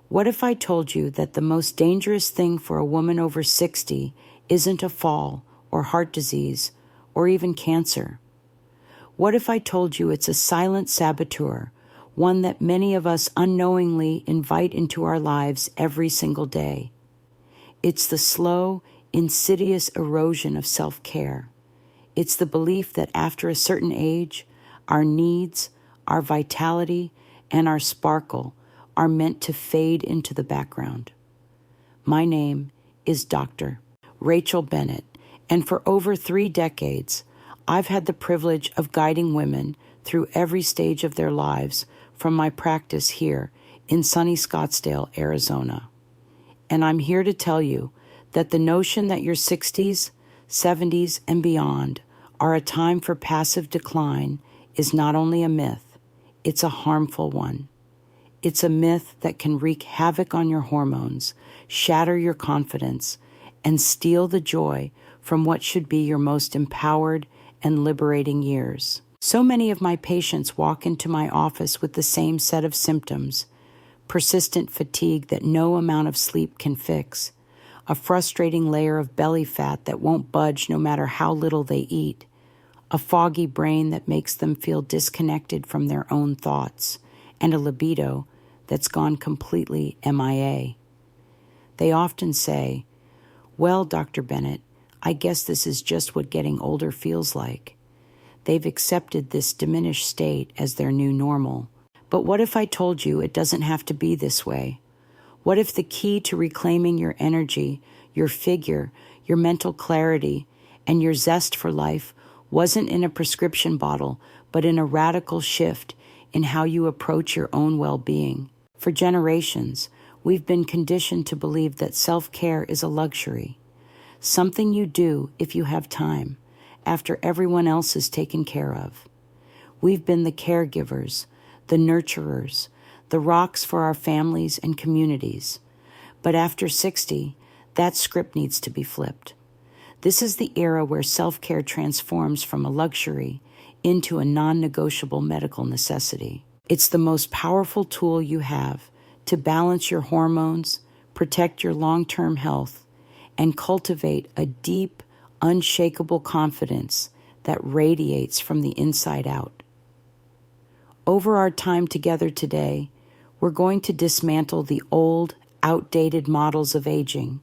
What if I told you that the most dangerous thing for a woman over 60 isn't a fall or heart disease or even cancer? What if I told you it's a silent saboteur, one that many of us unknowingly invite into our lives every single day? It's the slow, insidious erosion of self-care. It's the belief that after a certain age, our needs, our vitality, and our sparkle are meant to fade into the background. My name is Dr. Rachel Bennett, and for over 3 decades, I've had the privilege of guiding women through every stage of their lives from my practice here in sunny Scottsdale, Arizona. And I'm here to tell you that the notion that your 60s, 70s, and beyond are a time for passive decline is not only a myth, it's a harmful one. It's a myth that can wreak havoc on your hormones, shatter your confidence, and steal the joy from what should be your most empowered and liberating years. So many of my patients walk into my office with the same set of symptoms: persistent fatigue that no amount of sleep can fix, a frustrating layer of belly fat that won't budge no matter how little they eat, a foggy brain that makes them feel disconnected from their own thoughts, and a libido that's gone completely MIA. They often say, "Well, Dr. Bennett, I guess this is just what getting older feels like." They've accepted this diminished state as their new normal. But what if I told you it doesn't have to be this way? What if the key to reclaiming your energy, your figure, your mental clarity, and your zest for life wasn't in a prescription bottle, but in a radical shift in how you approach your own well-being? For generations, we've been conditioned to believe that self-care is a luxury, something you do if you have time, after everyone else is taken care of. We've been the caregivers, the nurturers, the rocks for our families and communities. But after 60, that script needs to be flipped. This is the era where self-care transforms from a luxury into a non-negotiable medical necessity. It's the most powerful tool you have to balance your hormones, protect your long-term health, and cultivate a deep, unshakable confidence that radiates from the inside out. Over our time together today, we're going to dismantle the old, outdated models of aging.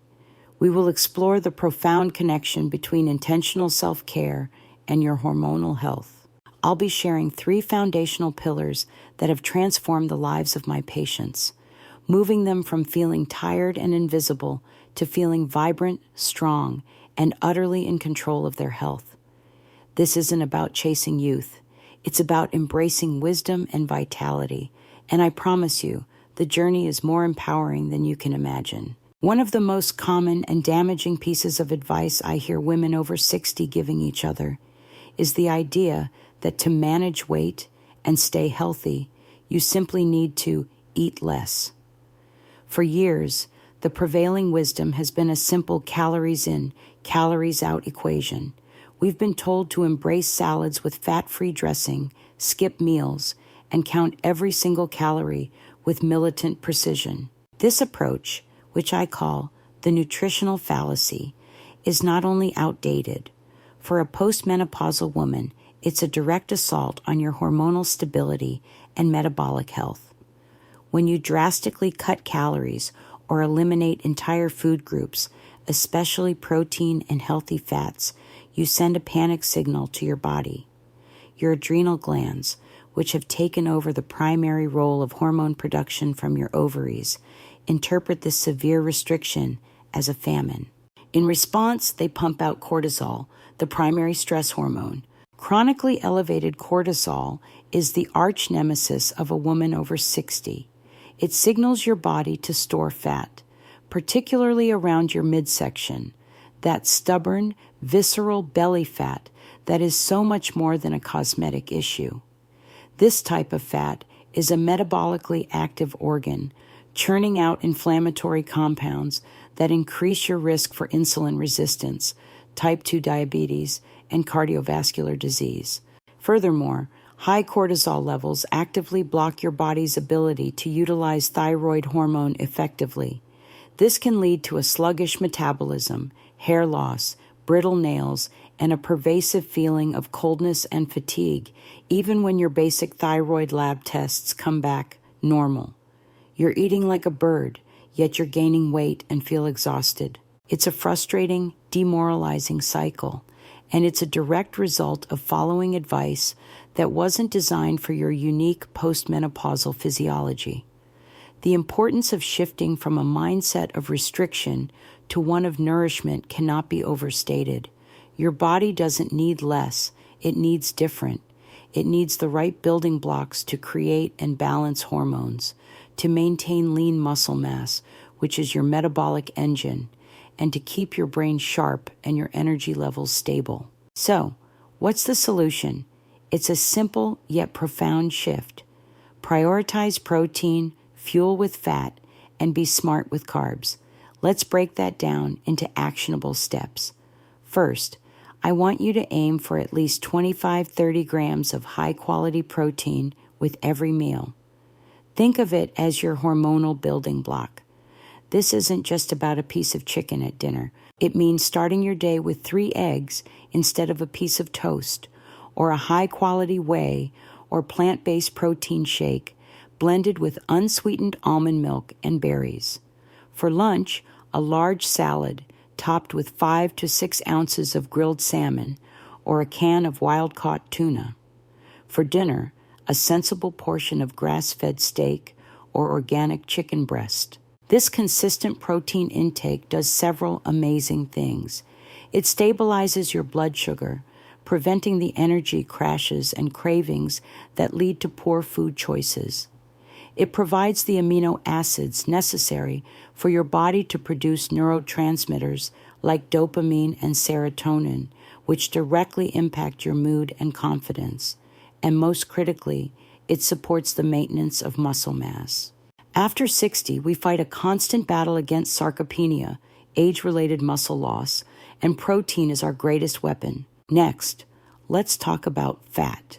We will explore the profound connection between intentional self-care and your hormonal health. I'll be sharing 3 foundational pillars that have transformed the lives of my patients, moving them from feeling tired and invisible to feeling vibrant, strong, and utterly in control of their health. This isn't about chasing youth. It's about embracing wisdom and vitality, and I promise you, the journey is more empowering than you can imagine. One of the most common and damaging pieces of advice I hear women over 60 giving each other is the idea that to manage weight and stay healthy, you simply need to eat less. For years, the prevailing wisdom has been a simple calories in, calories out equation. We've been told to embrace salads with fat-free dressing, skip meals, and count every single calorie with militant precision. This approach, which I call the nutritional fallacy, is not only outdated. For a postmenopausal woman, it's a direct assault on your hormonal stability and metabolic health. When you drastically cut calories or eliminate entire food groups, especially protein and healthy fats, you send a panic signal to your body. Your adrenal glands, which have taken over the primary role of hormone production from your ovaries, interpret this severe restriction as a famine. In response, they pump out cortisol, the primary stress hormone. Chronically elevated cortisol is the arch nemesis of a woman over 60. It signals your body to store fat, particularly around your midsection, that stubborn, visceral belly fat that is so much more than a cosmetic issue. This type of fat is a metabolically active organ, churning out inflammatory compounds that increase your risk for insulin resistance, type 2 diabetes, and cardiovascular disease. Furthermore, High cortisol levels actively block your body's ability to utilize thyroid hormone effectively. This can lead to a sluggish metabolism, hair loss, brittle nails, and a pervasive feeling of coldness and fatigue, even when your basic thyroid lab tests come back normal. You're eating like a bird, yet you're gaining weight and feel exhausted. It's a frustrating, demoralizing cycle, and it's a direct result of following advice that wasn't designed for your unique postmenopausal physiology. The importance of shifting from a mindset of restriction to one of nourishment cannot be overstated. Your body doesn't need less, it needs different. It needs the right building blocks to create and balance hormones, to maintain lean muscle mass, which is your metabolic engine, and to keep your brain sharp and your energy levels stable. So, what's the solution? It's a simple yet profound shift. Prioritize protein, fuel with fat, and be smart with carbs. Let's break that down into actionable steps. First, I want you to aim for at least 25-30 grams of high-quality protein with every meal. Think of it as your hormonal building block. This isn't just about a piece of chicken at dinner. It means starting your day with 3 eggs instead of a piece of toast, or a high-quality whey or plant-based protein shake blended with unsweetened almond milk and berries. For lunch, a large salad topped with 5 to 6 ounces of grilled salmon or a can of wild-caught tuna. For dinner, a sensible portion of grass-fed steak or organic chicken breast. This consistent protein intake does several amazing things. It stabilizes your blood sugar, preventing the energy crashes and cravings that lead to poor food choices. It provides the amino acids necessary for your body to produce neurotransmitters like dopamine and serotonin, which directly impact your mood and confidence. And most critically, it supports the maintenance of muscle mass. After 60, we fight a constant battle against sarcopenia, age-related muscle loss, and protein is our greatest weapon. Next, let's talk about fat.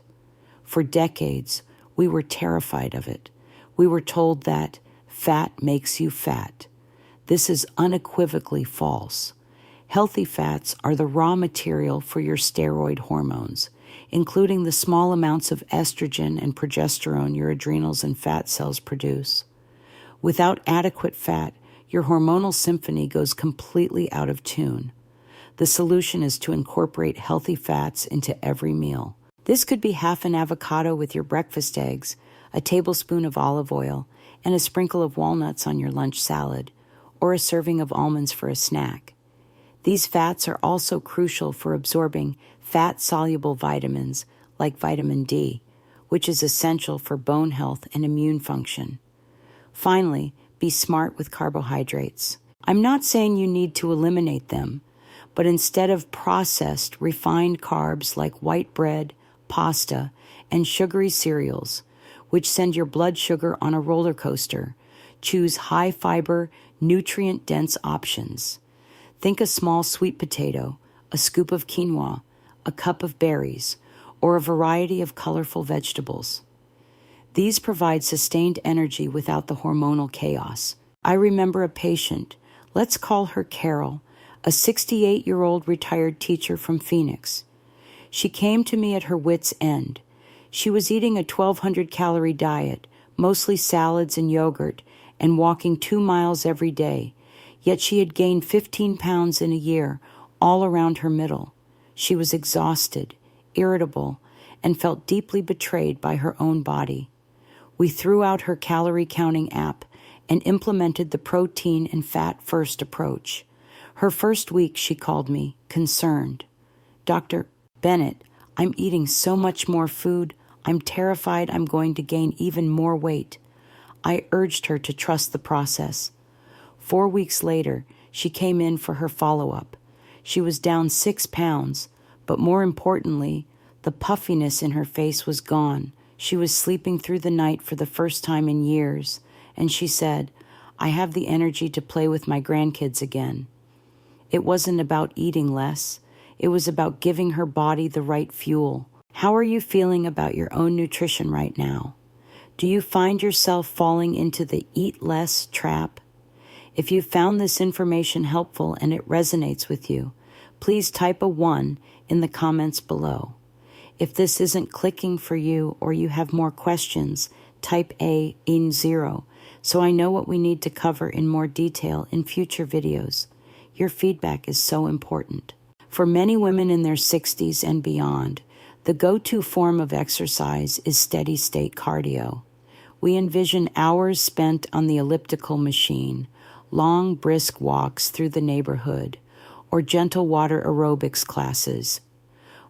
For decades, we were terrified of it. We were told that fat makes you fat. This is unequivocally false. Healthy fats are the raw material for your steroid hormones, including the small amounts of estrogen and progesterone your adrenals and fat cells produce. Without adequate fat, your hormonal symphony goes completely out of tune. The solution is to incorporate healthy fats into every meal. This could be half an avocado with your breakfast eggs, a tablespoon of olive oil, and a sprinkle of walnuts on your lunch salad, or a serving of almonds for a snack. These fats are also crucial for absorbing fat-soluble vitamins like vitamin D, which is essential for bone health and immune function. Finally, be smart with carbohydrates. I'm not saying you need to eliminate them, but instead of processed, refined carbs like white bread, pasta, and sugary cereals, which send your blood sugar on a roller coaster, choose high-fiber, nutrient-dense options. Think a small sweet potato, a scoop of quinoa, a cup of berries, or a variety of colorful vegetables. These provide sustained energy without the hormonal chaos. I remember a patient, let's call her Carol, a 68-year-old retired teacher from Phoenix. She came to me at her wit's end. She was eating a 1,200-calorie diet, mostly salads and yogurt, and walking 2 miles every day. Yet she had gained 15 pounds in a year, all around her middle. She was exhausted, irritable, and felt deeply betrayed by her own body. We threw out her calorie-counting app and implemented the protein and fat-first approach. Her first week, she called me, concerned. "Dr. Bennett, I'm eating so much more food. I'm terrified I'm going to gain even more weight." I urged her to trust the process. 4 weeks later, she came in for her follow-up. She was down 6 pounds, but more importantly, the puffiness in her face was gone. She was sleeping through the night for the first time in years, and she said, "I have the energy to play with my grandkids again." It wasn't about eating less. It was about giving her body the right fuel. How are you feeling about your own nutrition right now? Do you find yourself falling into the eat less trap? If you found this information helpful and it resonates with you, please type a 1 in the comments below. If this isn't clicking for you or you have more questions, type A in 0 so I know what we need to cover in more detail in future videos. Your feedback is so important. For many women in their 60s and beyond, the go-to form of exercise is steady-state cardio. We envision hours spent on the elliptical machine, long, brisk walks through the neighborhood, or gentle water aerobics classes.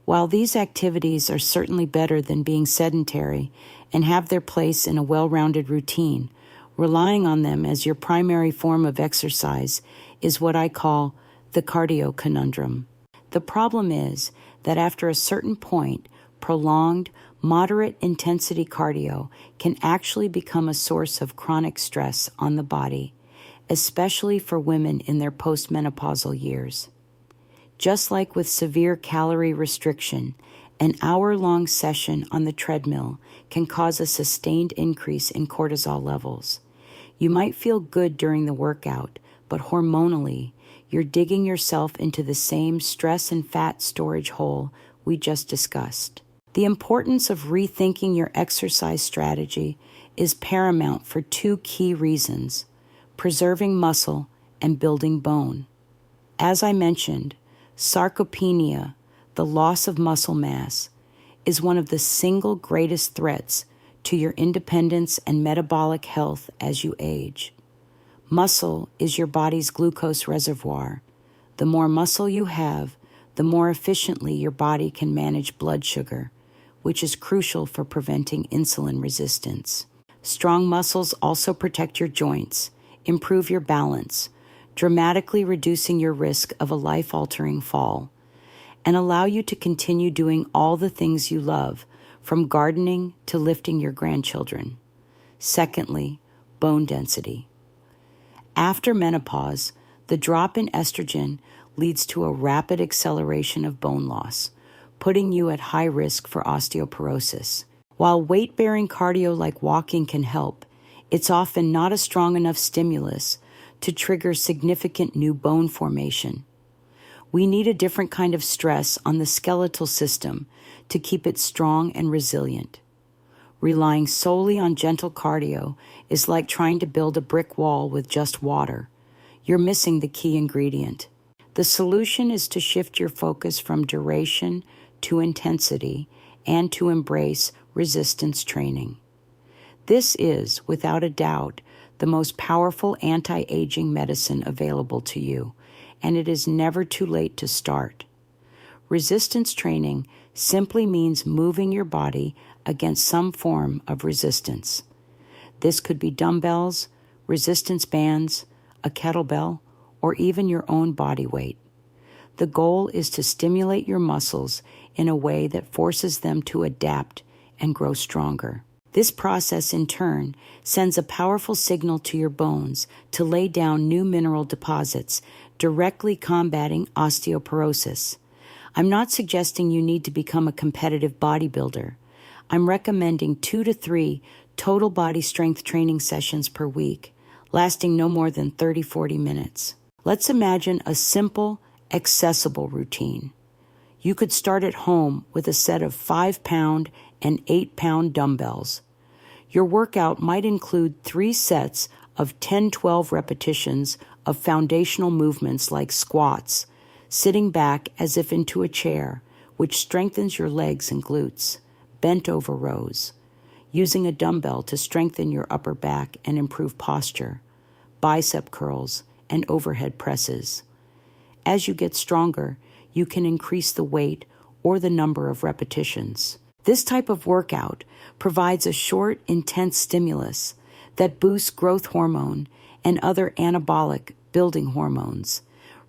While these activities are certainly better than being sedentary and have their place in a well-rounded routine, relying on them as your primary form of exercise is what I call the cardio conundrum. The problem is that after a certain point, prolonged, moderate intensity cardio can actually become a source of chronic stress on the body, especially for women in their postmenopausal years. Just like with severe calorie restriction, an hour-long session on the treadmill can cause a sustained increase in cortisol levels. You might feel good during the workout, but hormonally, you're digging yourself into the same stress and fat storage hole we just discussed. The importance of rethinking your exercise strategy is paramount for 2 key reasons: preserving muscle and building bone. As I mentioned, sarcopenia, the loss of muscle mass, is one of the single greatest threats to your independence and metabolic health as you age. Muscle is your body's glucose reservoir. The more muscle you have, the more efficiently your body can manage blood sugar, which is crucial for preventing insulin resistance. Strong muscles also protect your joints, improve your balance, dramatically reducing your risk of a life-altering fall, and allow you to continue doing all the things you love, from gardening to lifting your grandchildren. Secondly, bone density. After menopause, the drop in estrogen leads to a rapid acceleration of bone loss, putting you at high risk for osteoporosis. While weight-bearing cardio like walking can help, it's often not a strong enough stimulus to trigger significant new bone formation. We need a different kind of stress on the skeletal system to keep it strong and resilient. Relying solely on gentle cardio is like trying to build a brick wall with just water. You're missing the key ingredient. The solution is to shift your focus from duration to intensity and to embrace resistance training. This is, without a doubt, the most powerful anti-aging medicine available to you, and it is never too late to start. Resistance training simply means moving your body against some form of resistance. This could be dumbbells, resistance bands, a kettlebell, or even your own body weight. The goal is to stimulate your muscles in a way that forces them to adapt and grow stronger. This process, in turn, sends a powerful signal to your bones to lay down new mineral deposits, directly combating osteoporosis. I'm not suggesting you need to become a competitive bodybuilder. I'm recommending 2 to 3 total body strength training sessions per week, lasting no more than 30-40 minutes. Let's imagine a simple, accessible routine. You could start at home with a set of 5-pound and 8-pound dumbbells. Your workout might include 3 sets of 10-12 repetitions of foundational movements like squats, sitting back as if into a chair, which strengthens your legs and glutes, bent over rows, using a dumbbell to strengthen your upper back and improve posture, bicep curls, and overhead presses. As you get stronger, you can increase the weight or the number of repetitions. This type of workout provides a short, intense stimulus that boosts growth hormone and other anabolic building hormones,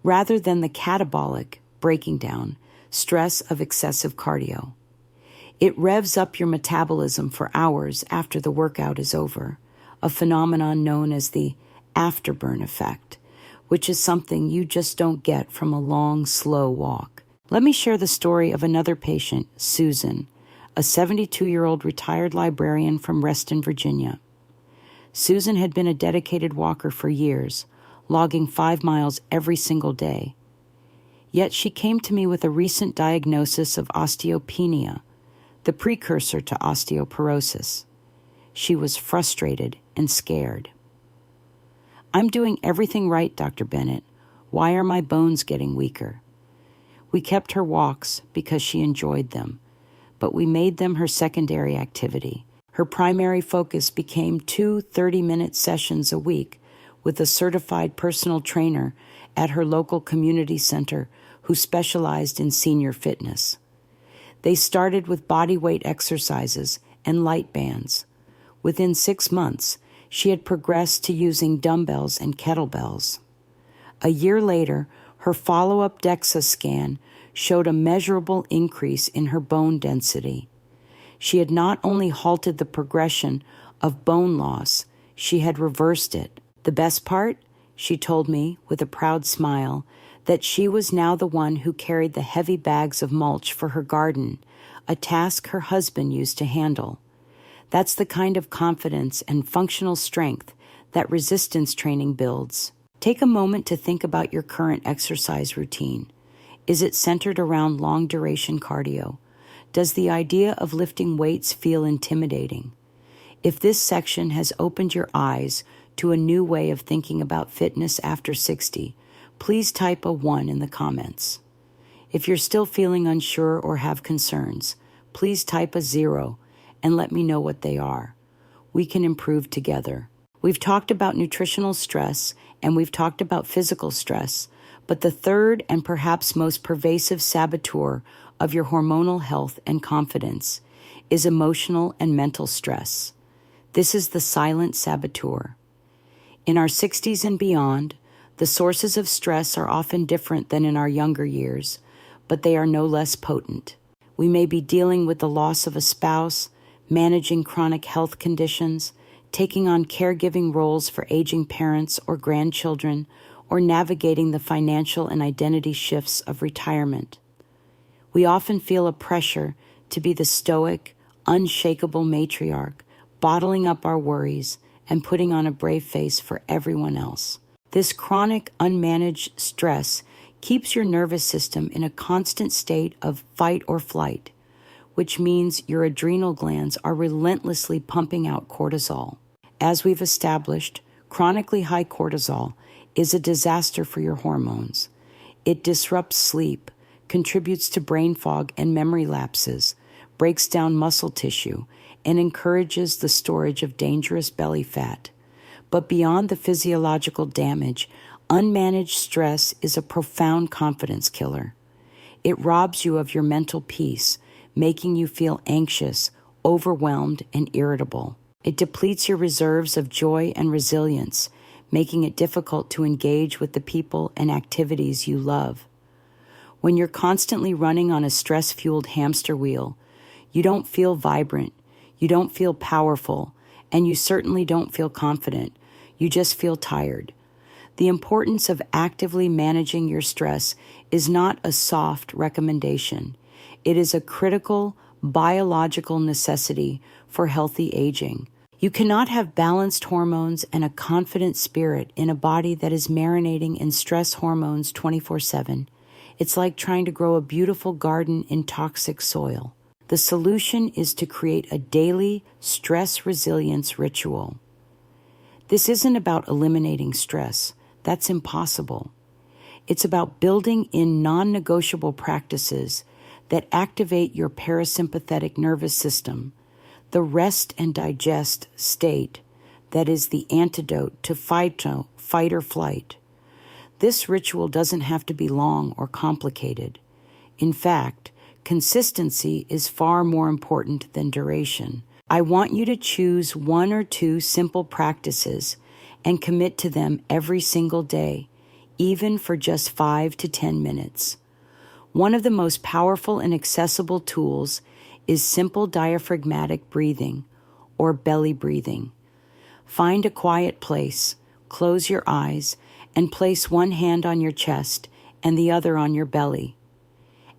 rather than the catabolic breaking down stress of excessive cardio. It revs up your metabolism for hours after the workout is over, a phenomenon known as the afterburn effect, which is something you just don't get from a long, slow walk. Let me share the story of another patient, Susan. a 72-year-old retired librarian from Reston, Virginia. Susan had been a dedicated walker for years, logging 5 miles every single day. Yet she came to me with a recent diagnosis of osteopenia, the precursor to osteoporosis. She was frustrated and scared. "I'm doing everything right, Dr. Bennett. Why are my bones getting weaker?" We kept her walks because she enjoyed them, but we made them her secondary activity. Her primary focus became 2 30-minute sessions a week with a certified personal trainer at her local community center who specialized in senior fitness. They started with body weight exercises and light bands. Within 6 months, she had progressed to using dumbbells and kettlebells. A year later, her follow-up DEXA scan showed a measurable increase in her bone density. She had not only halted the progression of bone loss, she had reversed it. The best part, she told me with a proud smile, that she was now the one who carried the heavy bags of mulch for her garden, a task her husband used to handle. That's the kind of confidence and functional strength that resistance training builds. Take a moment to think about your current exercise routine. Is it centered around long-duration cardio? Does the idea of lifting weights feel intimidating? If this section has opened your eyes to a new way of thinking about fitness after 60, please type a 1 in the comments. If you're still feeling unsure or have concerns, please type a 0 and let me know what they are. We can improve together. We've talked about nutritional stress and we've talked about physical stress, but the third and perhaps most pervasive saboteur of your hormonal health and confidence is emotional and mental stress. This is the silent saboteur. In our 60s and beyond, the sources of stress are often different than in our younger years, but they are no less potent. We may be dealing with the loss of a spouse, managing chronic health conditions, taking on caregiving roles for aging parents or grandchildren, or navigating the financial and identity shifts of retirement. We often feel a pressure to be the stoic, unshakable matriarch, bottling up our worries and putting on a brave face for everyone else. This chronic, unmanaged stress keeps your nervous system in a constant state of fight or flight, which means your adrenal glands are relentlessly pumping out cortisol. As we've established, chronically high cortisol is a disaster for your hormones. It disrupts sleep, contributes to brain fog and memory lapses, breaks down muscle tissue, and encourages the storage of dangerous belly fat. But beyond the physiological damage, unmanaged stress is a profound confidence killer. It robs you of your mental peace, making you feel anxious, overwhelmed, and irritable. It depletes your reserves of joy and resilience, making it difficult to engage with the people and activities you love. When you're constantly running on a stress-fueled hamster wheel, you don't feel vibrant, you don't feel powerful, and you certainly don't feel confident. You just feel tired. The importance of actively managing your stress is not a soft recommendation. It is a critical biological necessity for healthy aging. You cannot have balanced hormones and a confident spirit in a body that is marinating in stress hormones 24/7. It's like trying to grow a beautiful garden in toxic soil. The solution is to create a daily stress resilience ritual. This isn't about eliminating stress. That's impossible. It's about building in non-negotiable practices that activate your parasympathetic nervous system, the rest and digest state that is the antidote to fight or flight. This ritual doesn't have to be long or complicated. In fact, consistency is far more important than duration. I want you to choose 1 or 2 simple practices and commit to them every single day, even for just 5 to 10 minutes. One of the most powerful and accessible tools is simple diaphragmatic breathing, or belly breathing. Find a quiet place, close your eyes, and place one hand on your chest and the other on your belly.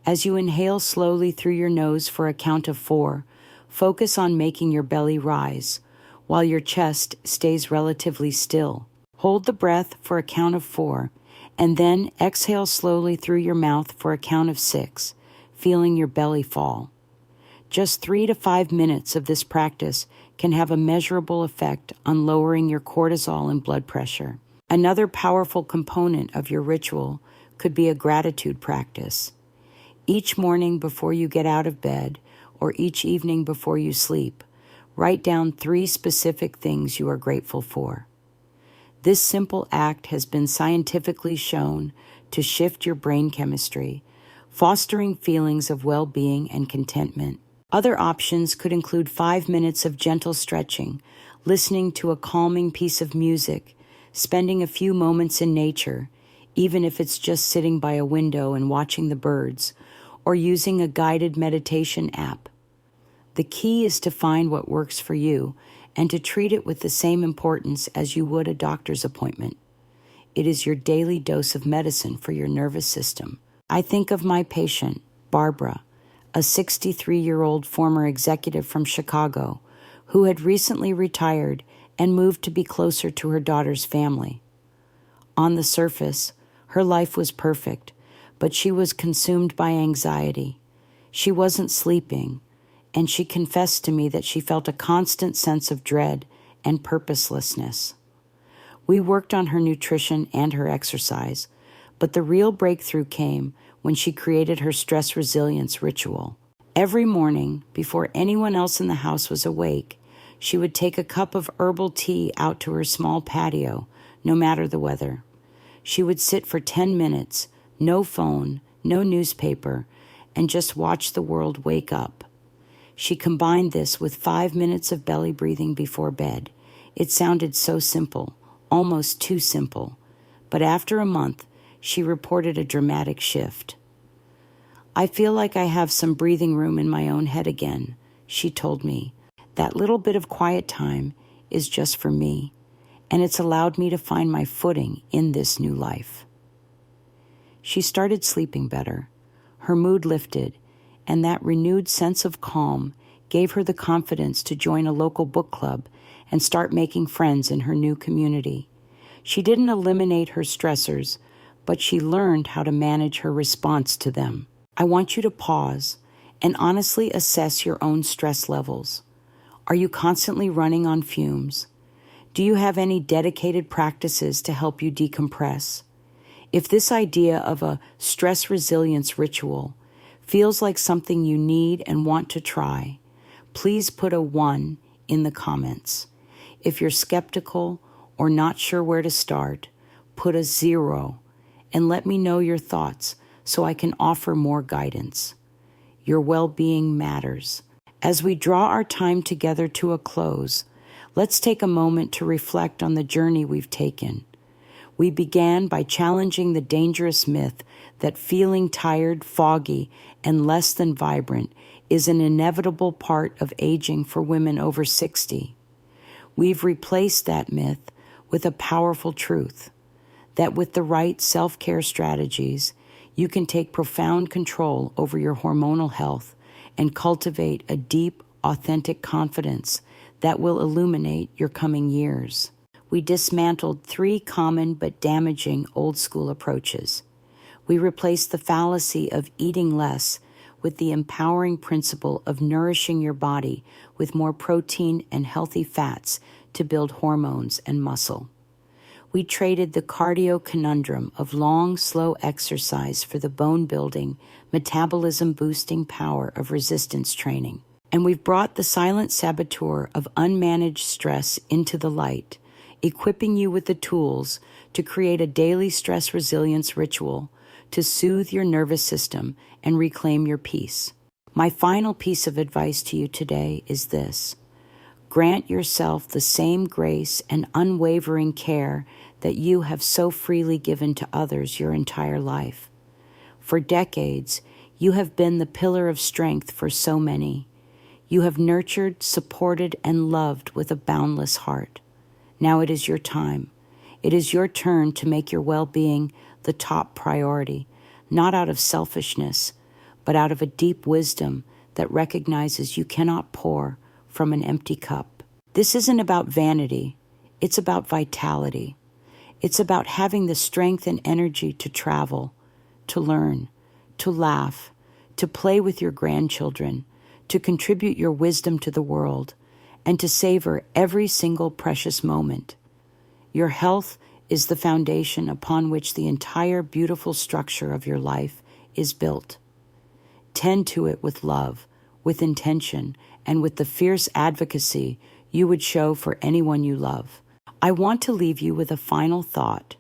As you inhale slowly through your nose for a count of 4, focus on making your belly rise, while your chest stays relatively still. Hold the breath for a count of 4, and then exhale slowly through your mouth for a count of 6, feeling your belly fall. Just 3 to 5 minutes of this practice can have a measurable effect on lowering your cortisol and blood pressure. Another powerful component of your ritual could be a gratitude practice. Each morning before you get out of bed, or each evening before you sleep, write down 3 specific things you are grateful for. This simple act has been scientifically shown to shift your brain chemistry, fostering feelings of well-being and contentment. Other options could include 5 minutes of gentle stretching, listening to a calming piece of music, spending a few moments in nature, even if it's just sitting by a window and watching the birds, or using a guided meditation app. The key is to find what works for you and to treat it with the same importance as you would a doctor's appointment. It is your daily dose of medicine for your nervous system. I think of my patient, Barbara, a 63-year-old former executive from Chicago, who had recently retired and moved to be closer to her daughter's family. On the surface, her life was perfect, but she was consumed by anxiety. She wasn't sleeping, and she confessed to me that she felt a constant sense of dread and purposelessness. We worked on her nutrition and her exercise, but the real breakthrough came when she created her stress resilience ritual. Every morning, before anyone else in the house was awake, she would take a cup of herbal tea out to her small patio, no matter the weather. She would sit for 10 minutes, no phone, no newspaper, and just watch the world wake up. She combined this with 5 minutes of belly breathing before bed. It sounded so simple, almost too simple, but after a month, she reported a dramatic shift. "I feel like I have some breathing room in my own head again," she told me. "That little bit of quiet time is just for me, and it's allowed me to find my footing in this new life." She started sleeping better. Her mood lifted, and that renewed sense of calm gave her the confidence to join a local book club and start making friends in her new community. She didn't eliminate her stressors, but she learned how to manage her response to them. I want you to pause and honestly assess your own stress levels. Are you constantly running on fumes? Do you have any dedicated practices to help you decompress? If this idea of a stress resilience ritual feels like something you need and want to try, please put a 1 in the comments. If you're skeptical or not sure where to start, put a 0 and let me know your thoughts so I can offer more guidance. Your well-being matters. As we draw our time together to a close, let's take a moment to reflect on the journey we've taken. We began by challenging the dangerous myth that feeling tired, foggy, and less than vibrant is an inevitable part of aging for women over 60. We've replaced that myth with a powerful truth, that with the right self-care strategies, you can take profound control over your hormonal health and cultivate a deep, authentic confidence that will illuminate your coming years. We dismantled 3 common but damaging old-school approaches. We replaced the fallacy of eating less with the empowering principle of nourishing your body with more protein and healthy fats to build hormones and muscle. We traded the cardio conundrum of long, slow exercise for the bone-building, metabolism-boosting power of resistance training. And we've brought the silent saboteur of unmanaged stress into the light, equipping you with the tools to create a daily stress resilience ritual to soothe your nervous system and reclaim your peace. My final piece of advice to you today is this: grant yourself the same grace and unwavering care that you have so freely given to others your entire life. For decades, you have been the pillar of strength for so many. You have nurtured, supported, and loved with a boundless heart. Now it is your time. It is your turn to make your well-being the top priority, not out of selfishness, but out of a deep wisdom that recognizes you cannot pour from an empty cup. This isn't about vanity. It's about vitality. It's about having the strength and energy to travel, to learn, to laugh, to play with your grandchildren, to contribute your wisdom to the world, and to savor every single precious moment. Your health is the foundation upon which the entire beautiful structure of your life is built. Tend to it with love, with intention, and with the fierce advocacy you would show for anyone you love. I want to leave you with a final thought,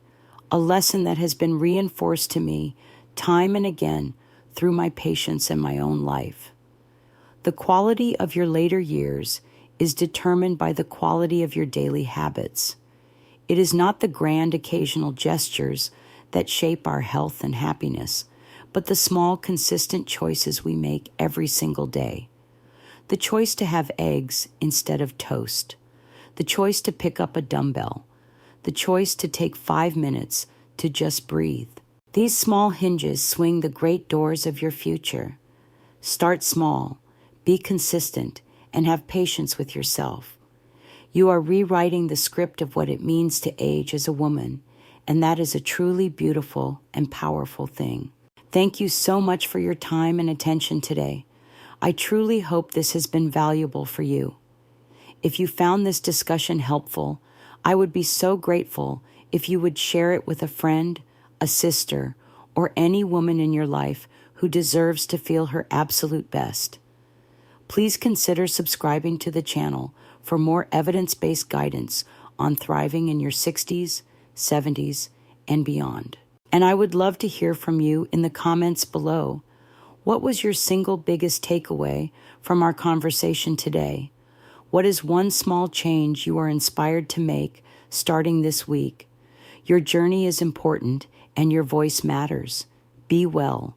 a lesson that has been reinforced to me time and again through my patients and my own life. The quality of your later years is determined by the quality of your daily habits. It is not the grand occasional gestures that shape our health and happiness, but the small, consistent choices we make every single day. The choice to have eggs instead of toast. The choice to pick up a dumbbell. The choice to take 5 minutes to just breathe. These small hinges swing the great doors of your future. Start small, be consistent, and have patience with yourself. You are rewriting the script of what it means to age as a woman, and that is a truly beautiful and powerful thing. Thank you so much for your time and attention today. I truly hope this has been valuable for you. If you found this discussion helpful, I would be so grateful if you would share it with a friend, a sister, or any woman in your life who deserves to feel her absolute best. Please consider subscribing to the channel for more evidence-based guidance on thriving in your 60s, 70s, and beyond. And I would love to hear from you in the comments below. What was your single biggest takeaway from our conversation today? What is one small change you are inspired to make starting this week? Your journey is important and your voice matters. Be well.